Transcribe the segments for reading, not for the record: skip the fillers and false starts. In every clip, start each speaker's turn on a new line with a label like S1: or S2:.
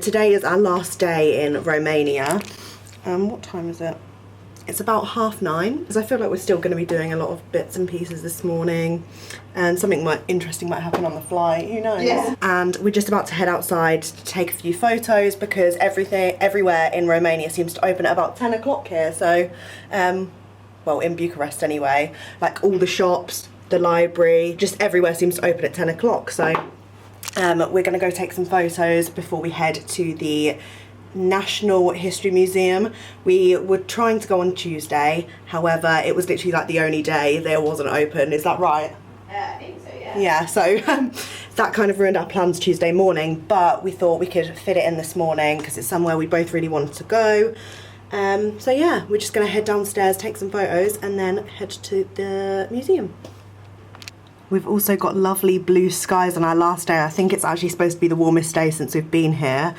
S1: Today is our last day in Romania. What time is it? It's about 9:30, because I feel like we're still going to be doing a lot of bits and pieces this morning, and something interesting might happen on the flight, who knows? Yeah. And we're just about to head outside to take a few photos, because everywhere in Romania seems to open at about 10 o'clock here, so, well, in Bucharest anyway, like all the shops, the library, just everywhere seems to open at 10 o'clock, so we're going to go take some photos before we head to the National History Museum. We were trying to go on Tuesday, however it was literally like the only day there wasn't open, is that right?
S2: I think so, yeah.
S1: Yeah, so that kind of ruined our plans Tuesday morning, but we thought we could fit it in this morning because it's somewhere we both really wanted to go. So yeah, we're just going to head downstairs, take some photos, and then head to the museum. We've also got lovely blue skies on our last day. I think it's actually supposed to be the warmest day since we've been here,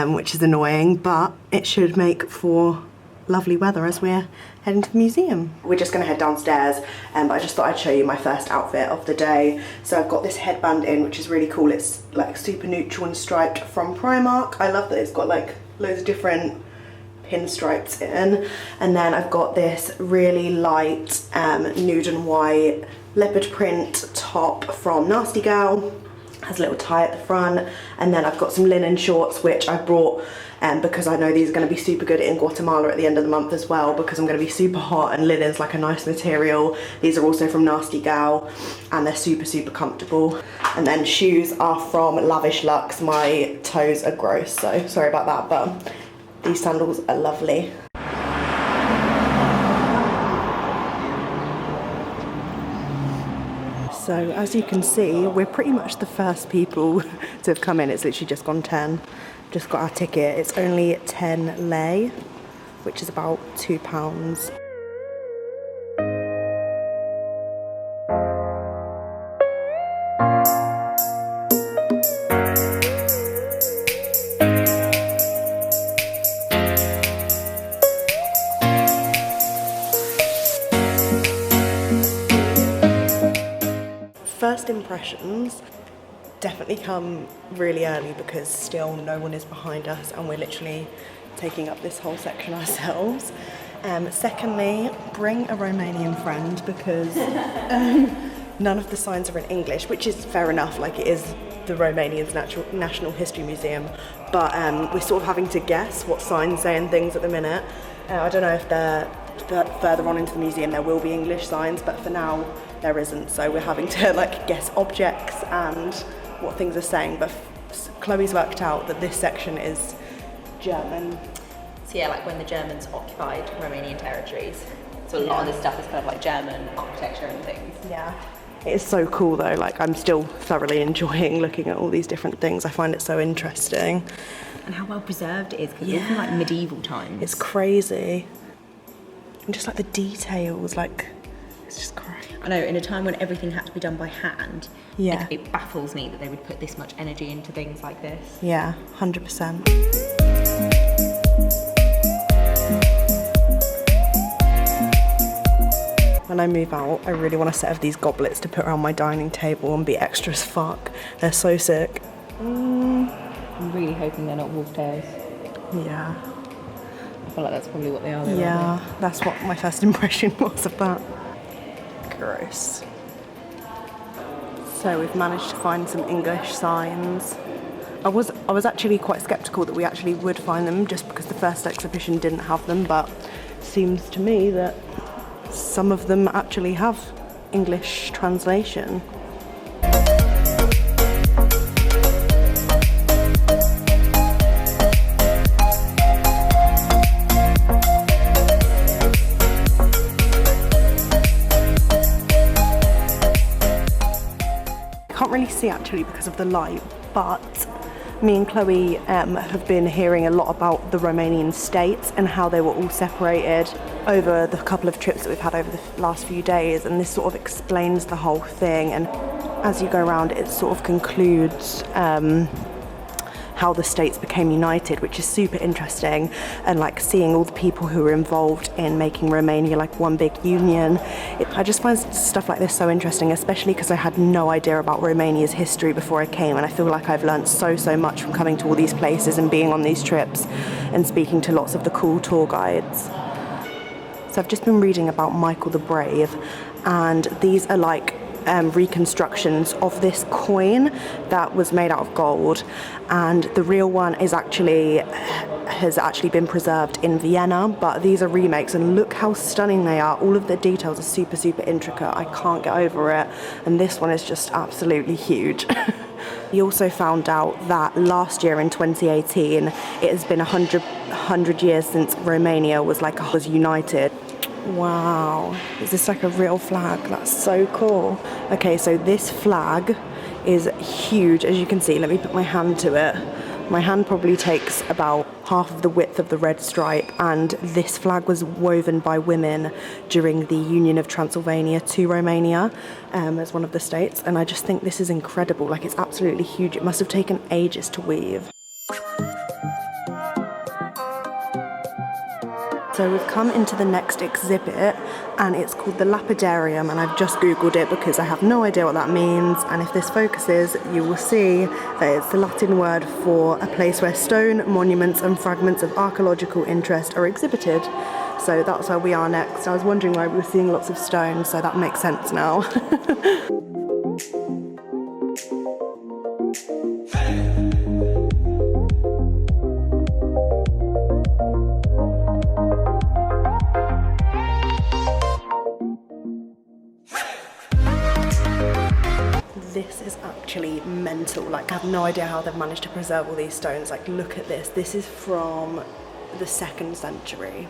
S1: which is annoying, but it should make for lovely weather as we're heading to the museum. We're just going to head downstairs, but I just thought I'd show you my first outfit of the day. So I've got this headband in, which is really cool. It's like super neutral and striped from Primark. I love that it's got like loads of different pinstripes in. And then I've got this really light nude and white leopard print top from Nasty Gal. Has a little tie at the front, and then I've got some linen shorts which I brought because I know these are going to be super good in Guatemala at the end of the month as well, because I'm going to be super hot and linen's like a nice material. These are also from Nasty Gal and they're super comfortable. And then shoes are from Lavish Luxe. My toes are gross, so sorry about that, but these sandals are lovely. So as you can see, we're pretty much the first people to have come in. It's literally just gone 10. Just got our ticket. It's only 10 lei, which is about £2. First impressions definitely come really early because still no one is behind us and we're literally taking up this whole section ourselves. Secondly, bring a Romanian friend because none of the signs are in English, which is fair enough, like it is the Romanian's National History Museum, but we're sort of having to guess what signs say and things at the minute. I don't know if further on into the museum there will be English signs, but for now there isn't, so we're having to like guess objects and what things are saying. But Chloe's worked out that this section is German.
S2: So yeah, like when the Germans occupied Romanian territories, so a lot of this stuff is kind of like German architecture and things.
S1: Yeah, it is so cool though. Like I'm still thoroughly enjoying looking at all these different things. I find it so interesting.
S2: And how well preserved it is, because it's from like medieval times.
S1: It's crazy. And just like the details, like it's just crazy.
S2: I know, in a time when everything had to be done by hand,
S1: yeah,
S2: it baffles me that they would put this much energy into things like this.
S1: Yeah, 100%. When I move out, I really want a set of these goblets to put around my dining table and be extra as fuck. They're so sick.
S2: I'm really hoping they're not wolf tails.
S1: Yeah.
S2: I feel like that's probably what they are.
S1: Yeah, that's what my first impression was of that. Gross. So we've managed to find some English signs. I was actually quite sceptical that we actually would find them just because the first exhibition didn't have them, but it seems to me that some of them actually have English translation. Can't really see actually because of the light, but me and Chloe have been hearing a lot about the Romanian states and how they were all separated over the couple of trips that we've had over the last few days, and this sort of explains the whole thing. And as you go around, it sort of concludes how the states became united, which is super interesting, and like seeing all the people who were involved in making Romania like one big union. I just find stuff like this so interesting, especially because I had no idea about Romania's history before I came, and I feel like I've learned so much from coming to all these places and being on these trips and speaking to lots of the cool tour guides. So I've just been reading about Michael the Brave, and these are like reconstructions of this coin that was made out of gold, and the real one has actually been preserved in Vienna, but these are remakes, and look how stunning they are. All of the details are super intricate. I can't get over it, and this one is just absolutely huge. We also found out that last year in 2018 it has been 100 years since Romania was united. Wow, is this like a real flag? That's so cool. Okay, so this flag is huge, as you can see. Let me put my hand to it. My hand probably takes about half of the width of the red stripe, and this flag was woven by women during the Union of Transylvania to Romania as one of the states, and I just think this is incredible. Like, it's absolutely huge. It must have taken ages to weave. So we've come into the next exhibit, and it's called the Lapidarium, and I've just googled it because I have no idea what that means, and if this focuses you will see that it's the Latin word for a place where stone, monuments and fragments of archaeological interest are exhibited. So that's where we are next. I was wondering why we were seeing lots of stone, so that makes sense now. This is actually mental. Like, I have no idea how they've managed to preserve all these stones. Like, look at this. This is from the 2nd century.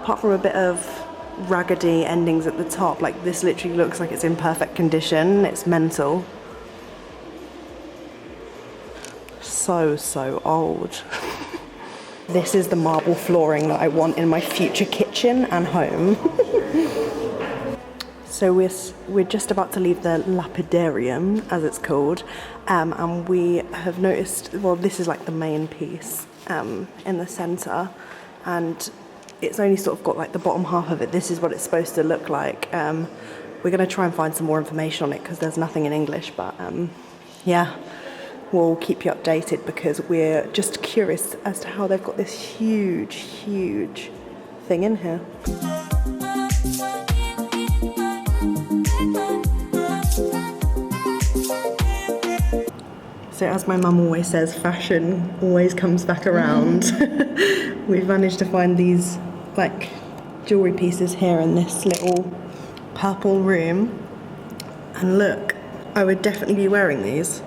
S1: Apart from a bit of raggedy endings at the top, like, this literally looks like it's in perfect condition. It's mental. So old. This is the marble flooring that I want in my future kitchen and home. So we're just about to leave the Lapidarium, as it's called, and we have noticed, well, this is like the main piece in the centre, and it's only sort of got like the bottom half of it. This is what it's supposed to look like. We're going to try and find some more information on it because there's nothing in English, but yeah, we'll keep you updated because we're just curious as to how they've got this huge thing in here. So as my mum always says, fashion always comes back around. We've managed to find these like jewellery pieces here in this little purple room. And look, I would definitely be wearing these.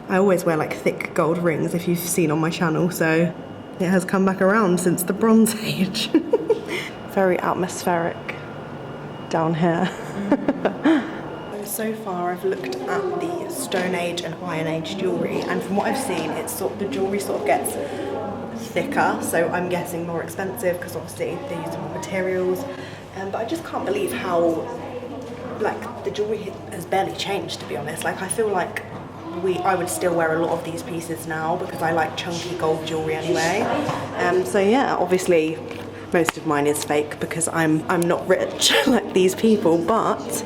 S1: I always wear like thick gold rings, if you've seen on my channel, so it has come back around since the Bronze Age. Very atmospheric down here. So far I've looked at the Stone Age and Iron Age jewellery, and from what I've seen, the jewellery sort of gets thicker, so I'm guessing more expensive because obviously they use more materials. But I just can't believe how like the jewellery has barely changed, to be honest. Like, I feel like I would still wear a lot of these pieces now because I like chunky gold jewellery anyway. So yeah, obviously most of mine is fake because I'm not rich like these people, but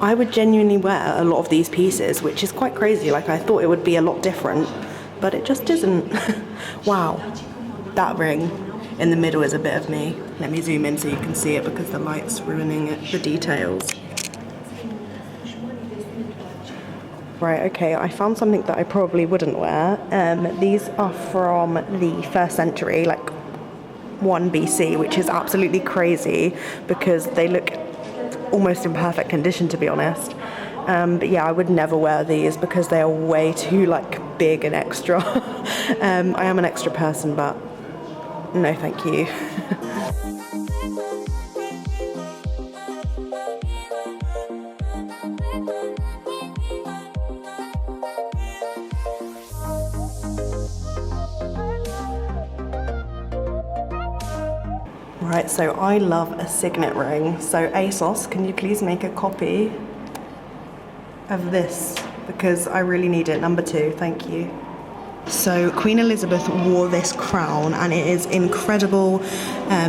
S1: I would genuinely wear a lot of these pieces, which is quite crazy. Like, I thought it would be a lot different, but it just isn't. Wow, that ring in the middle is a bit of me. Let me zoom in so you can see it because the light's ruining it, the details. Right, okay, I found something that I probably wouldn't wear. These are from the 1st century, like 1 BC, which is absolutely crazy because they look almost in perfect condition, to be honest. But yeah, I would never wear these because they are way too like big and extra. I am an extra person, but no thank you. Right, so I love a signet ring. So ASOS, can you please make a copy of this because I really need it. Number 2, thank you. So Queen Elizabeth wore this crown and it is incredible.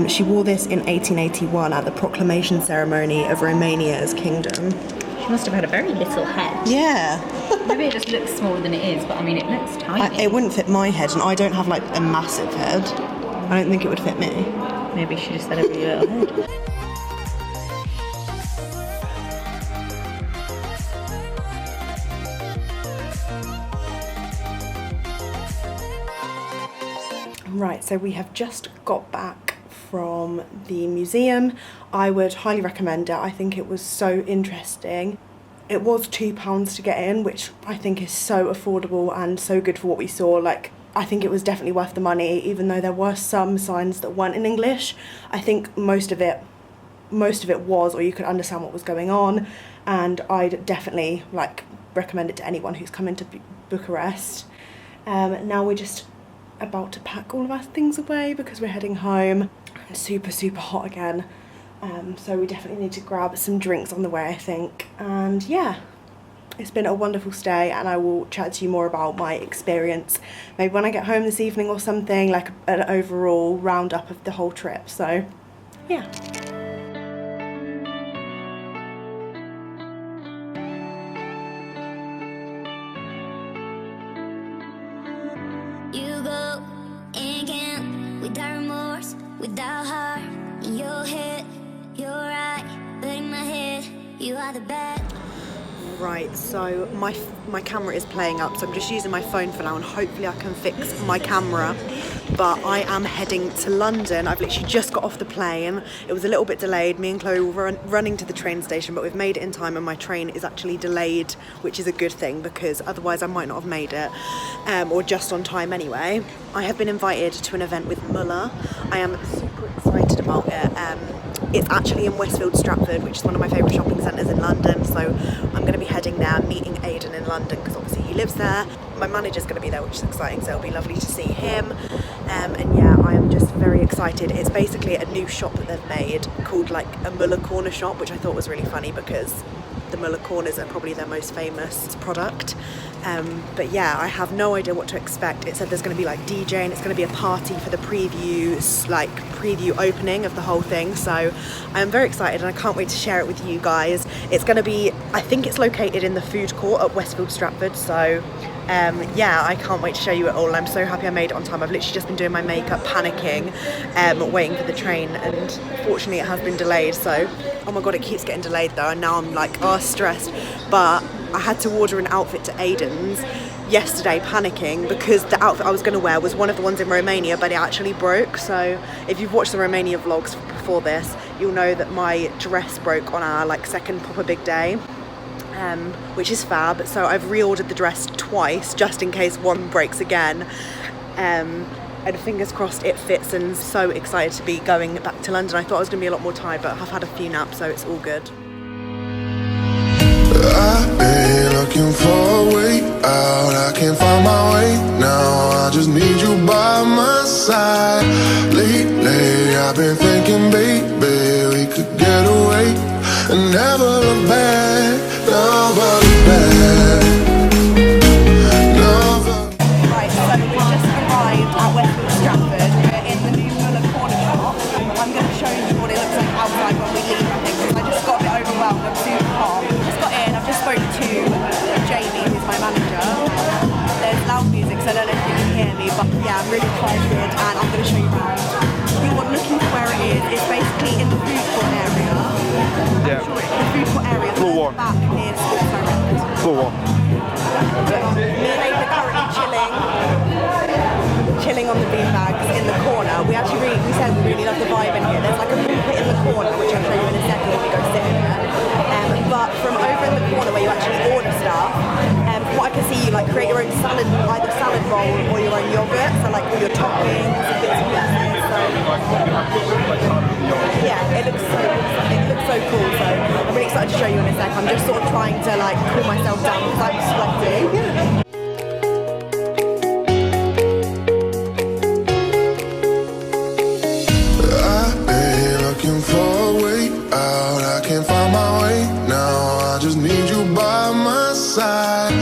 S1: She wore this in 1881 at the proclamation ceremony of Romania as kingdom.
S2: She must have had a very little head.
S1: Yeah.
S2: Maybe it just looks smaller than it is, but I mean, it looks tiny.
S1: It wouldn't fit my head, and I don't have like a massive head. I don't think it would fit me.
S2: Maybe she just had a really little head.
S1: Right, so we have just got back from the museum. I would highly recommend it. I think it was so interesting. It was £2 to get in, which I think is so affordable and so good for what we saw. Like, I think it was definitely worth the money, even though there were some signs that weren't in English. I think most of it was, or you could understand what was going on, and I'd definitely like recommend it to anyone who's coming to Bucharest. Now we're just about to pack all of our things away because we're heading home. It's super hot again, so we definitely need to grab some drinks on the way, I think. And yeah, it's been a wonderful stay, and I will chat to you more about my experience maybe when I get home this evening or something, like an overall roundup of the whole trip. So yeah.
S3: You go again without remorse, without heart. In your head, you're right, but in my head, you are the bad.
S1: Right, so my camera is playing up, so I'm just using my phone for now, and hopefully I can fix my camera. But I am heading to London. I've literally just got off the plane. It was a little bit delayed. Me and Chloe were running to the train station, but we've made it in time, and my train is actually delayed, which is a good thing because otherwise I might not have made it, or just on time anyway. I have been invited to an event with Muller. I am super excited about it. It's actually in Westfield Stratford, which is one of my favourite shopping centres in London, so I'm going to be heading there, meeting Aidan in London because obviously he lives there. My manager's going to be there, which is exciting, so it'll be lovely to see him. And yeah, I am just very excited. It's basically a new shop that they've made called like a Muller Corner shop, which I thought was really funny because the Muller Corners are probably their most famous product. But yeah, I have no idea what to expect. It said there's going to be like DJ, and it's going to be a party for the preview opening of the whole thing. So I am very excited, and I can't wait to share it with you guys. It's going to be, I think it's located in the food court at Westfield Stratford. So yeah, I can't wait to show you it all. I'm so happy I made it on time. I've literally just been doing my makeup, panicking, waiting for the train, and fortunately it has been delayed. So, oh my god, it keeps getting delayed though, and now I'm like, stressed. But I had to order an outfit to Aidan's yesterday, panicking because the outfit I was going to wear was one of the ones in Romania, but it actually broke. So if you've watched the Romania vlogs before this, you'll know that my dress broke on our like second proper big day. Which is fab, so I've reordered the dress twice just in case one breaks again, and fingers crossed it fits, and so excited to be going back to London. I thought I was going to be a lot more tired, but I've had a few naps, so it's all good.
S4: I've been looking for a way out, I can't find my way now, I just need you by my side. Lately I've been thinking, baby, we could get away and never look back, never look back, never.
S1: Right, so we just arrived at Westfield Stratford. We're in the new Muller Corner shop. I'm going to show you what it looks like outside when we leave, I think, because I just got a bit overwhelmed. I'm super hot. Just got in, I've just spoken to Jamie, who's my manager. There's loud music, so I don't know if you can hear me, but yeah, I'm really excited, and I'm going to show you around. If you're looking for where it is, it's basically in the food court area.
S5: Yeah.
S1: The food court area.
S5: Floor 1.
S1: Back near Sports Direct.
S5: Floor 1.
S1: Me and Abe are currently chilling on the beanbags in the corner. We said we really love the vibe in here. There's like a movement in the corner, which I'll show you in a second when we go sit in there. But from over in the corner where you actually order stuff, what I can see, you like create your own salad, either salad bowl or your own yogurt. So like all your toppings and bits and pieces. So yeah, it looks so cool. So I'm really excited to show you in a sec. I'm just sort of trying to like cool myself down because I'm sweating.
S4: Looking for a way out, I can't find my way now, I just need you by my side.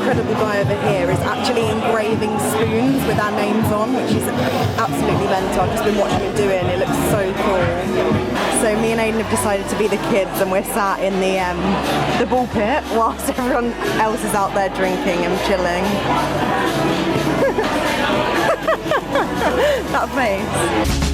S1: incredible guy over here is actually engraving spoons with our names on, which is absolutely mental. I've just been watching him do it and it looks so cool. So me and Aiden have decided to be the kids and we're sat in the ball pit whilst everyone else is out there drinking and chilling. That face.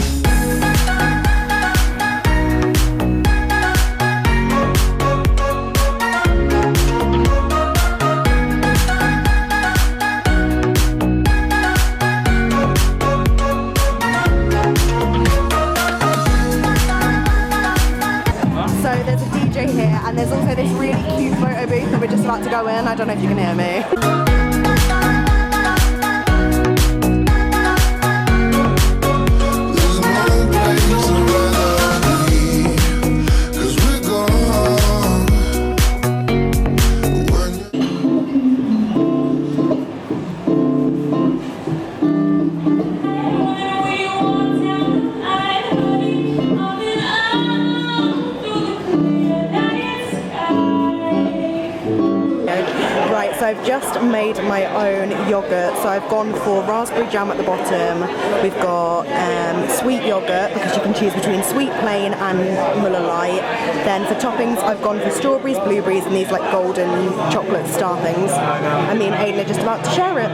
S1: And there's also this really cute photo booth that we're just about to go in. I don't know if you can hear me. So I've just made my own yogurt. So I've gone for raspberry jam at the bottom. We've got sweet yogurt because you can choose between sweet, plain and Muller light. Then for toppings I've gone for strawberries, blueberries and these like golden chocolate star things. I mean Aiden are just about to share it.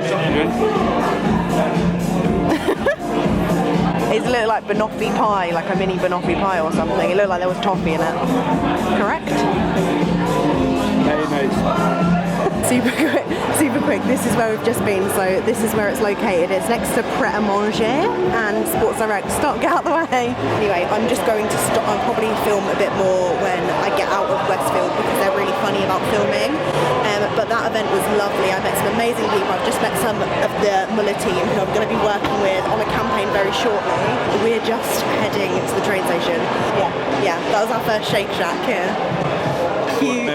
S1: It's a little like banoffee pie, like a mini banoffee pie or something. It looked like there was toffee in it. Correct?
S5: Very nice.
S1: Super quick. This is where we've just been. So this is where it's located. It's next to Pret-a-Manger and Sports Direct. Stop, get out the way. Anyway, I'm just going to stop. I'll probably film a bit more when I get out of Westfield because they're really funny about filming. But that event was lovely. I met some amazing people. I've just met some of the Muller team who I'm going to be working with on a campaign very shortly. We're just heading to the train station. Yeah, that was our first Shake Shack here. Cute.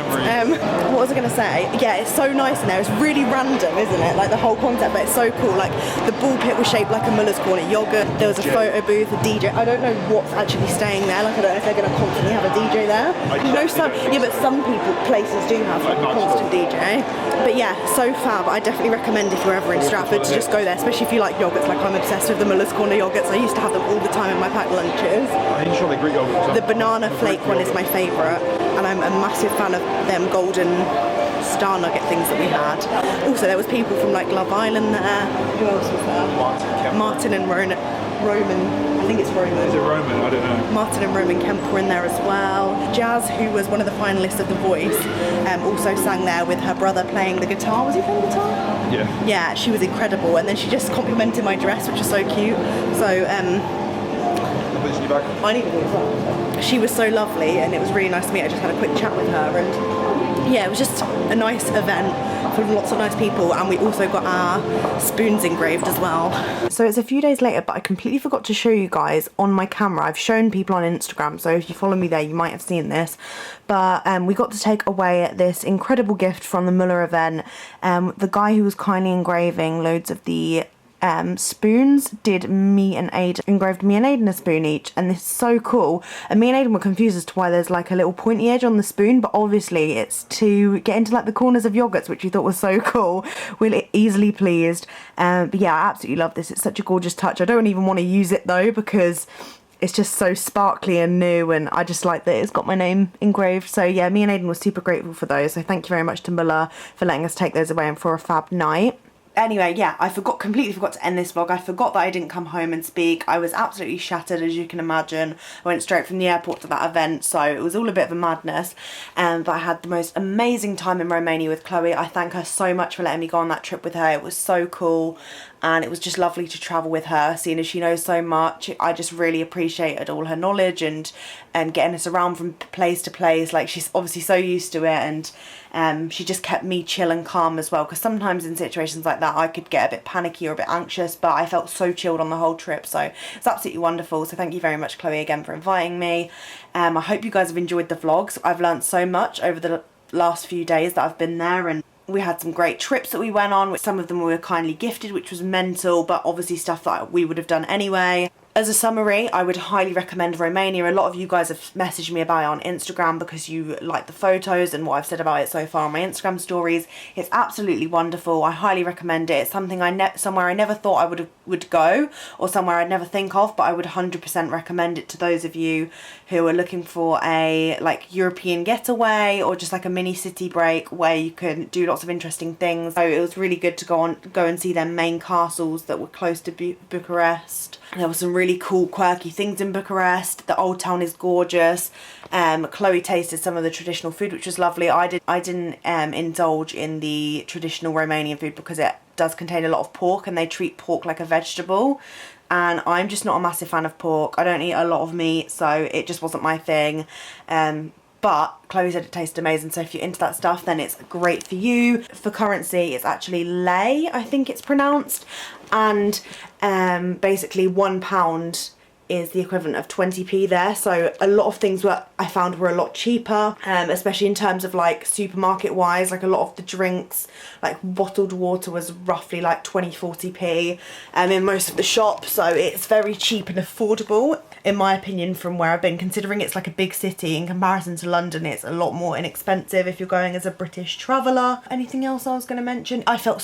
S1: What was I going to say? Yeah, it's so nice in there. It's really random, isn't it? Like the whole concept, but it's so cool. Like the ball pit was shaped like a Muller's Corner yogurt. There was a photo booth, a DJ. I don't know what's actually staying there. Like I don't know if they're going to constantly have a DJ there. But some places do have like a constant DJ. But yeah, so fab. I definitely recommend if you're ever in Stratford to just go there, especially if you like yogurts. Like I'm obsessed with the Muller's Corner yogurts. I used to have them all the time in my packed lunches.
S5: I'm sure the Greek yogurt.
S1: The banana flake one is my favourite, and I'm a massive fan of them golden star nugget things that we had. Also there was people from like Love Island there. Who else was there? Martin and Roman. I think it's Roman.
S5: Is it Roman? I don't know.
S1: Martin and Roman Kemp were in there as well. Jazz, who was one of the finalists of The Voice, also sang there with her brother playing the guitar. Was he playing the guitar?
S5: Yeah.
S1: Yeah, she was incredible, and then she just complimented my dress, which is so cute. So I need to do as well. She was so lovely and it was really nice to meet her. I just had a quick chat with her and yeah, it was just a nice event full of lots of nice people, and we also got our spoons engraved as well. So it's a few days later, but I completely forgot to show you guys on my camera. I've shown people on Instagram, so if you follow me there you might have seen this, but we got to take away this incredible gift from the Muller event. The guy who was kindly engraving loads of the spoons engraved me and Aiden a spoon each, and this is so cool. And me and Aiden were confused as to why there's like a little pointy edge on the spoon, but obviously it's to get into like the corners of yogurts, which we thought was so cool. We're easily pleased. But yeah, I absolutely love this. It's such a gorgeous touch. I don't even want to use it though because it's just so sparkly and new, and I just like that it's got my name engraved. So yeah, me and Aiden were super grateful for those. So thank you very much to Muller for letting us take those away and for a fab night. Anyway, yeah, I completely forgot to end this vlog. I forgot that I didn't come home and speak. I was absolutely shattered, as you can imagine. I went straight from the airport to that event, so it was all a bit of a madness. But I had the most amazing time in Romania with Chloe. I thank her so much for letting me go on that trip with her. It was so cool, and it was just lovely to travel with her, seeing as she knows so much. I just really appreciated all her knowledge and getting us around from place to place. Like, she's obviously so used to it, and she just kept me chill and calm as well, because sometimes in situations like that I could get a bit panicky or a bit anxious, but I felt so chilled on the whole trip, so it's absolutely wonderful. So thank you very much, Chloe, again for inviting me. I hope you guys have enjoyed the vlogs. I've learned so much over the last few days that I've been there, and we had some great trips that we went on. Some of them we were kindly gifted, which was mental, but obviously stuff that we would have done anyway. as a summary, I would highly recommend Romania. A lot of you guys have messaged me about it on Instagram because you like the photos and what I've said about it so far on my Instagram stories. It's absolutely wonderful. I highly recommend it. It's something somewhere I never thought I would go, or somewhere I'd never think of, but I would 100% recommend it to those of you who are looking for a like European getaway, or just like a mini city break where you can do lots of interesting things. So it was really good to go and see their main castles that were close to Bucharest. There were some really cool quirky things in Bucharest. The old town is gorgeous. Chloe tasted some of the traditional food, which was lovely. I didn't indulge in the traditional Romanian food because it does contain a lot of pork, and they treat pork like a vegetable, and I'm just not a massive fan of pork. I don't eat a lot of meat, so it just wasn't my thing. But Chloe said it tasted amazing, so if you're into that stuff, then it's great for you. For currency, it's actually lei, I think it's pronounced, and basically £1 is the equivalent of 20p there. So a lot of things I found were a lot cheaper, especially in terms of like supermarket wise. Like a lot of the drinks, like bottled water, was roughly like 20-40p in most of the shops. So it's very cheap and affordable, in my opinion, from where I've been. Considering it's like a big city, in comparison to London, it's a lot more inexpensive if you're going as a British traveller. Anything else I was going to mention? I felt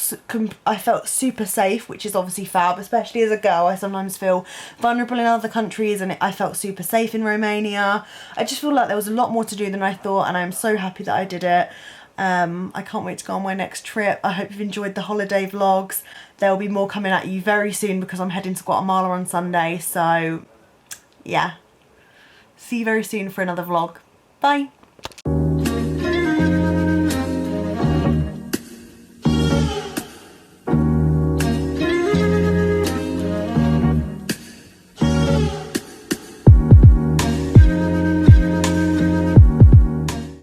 S1: super safe, which is obviously fab, especially as a girl. I sometimes feel vulnerable in other countries, and I felt super safe in Romania. I just feel like there was a lot more to do than I thought, and I'm so happy that I did it. I can't wait to go on my next trip. I hope you've enjoyed the holiday vlogs. There will be more coming at you very soon because I'm heading to Guatemala on Sunday. So yeah, see you very soon for another vlog. Bye.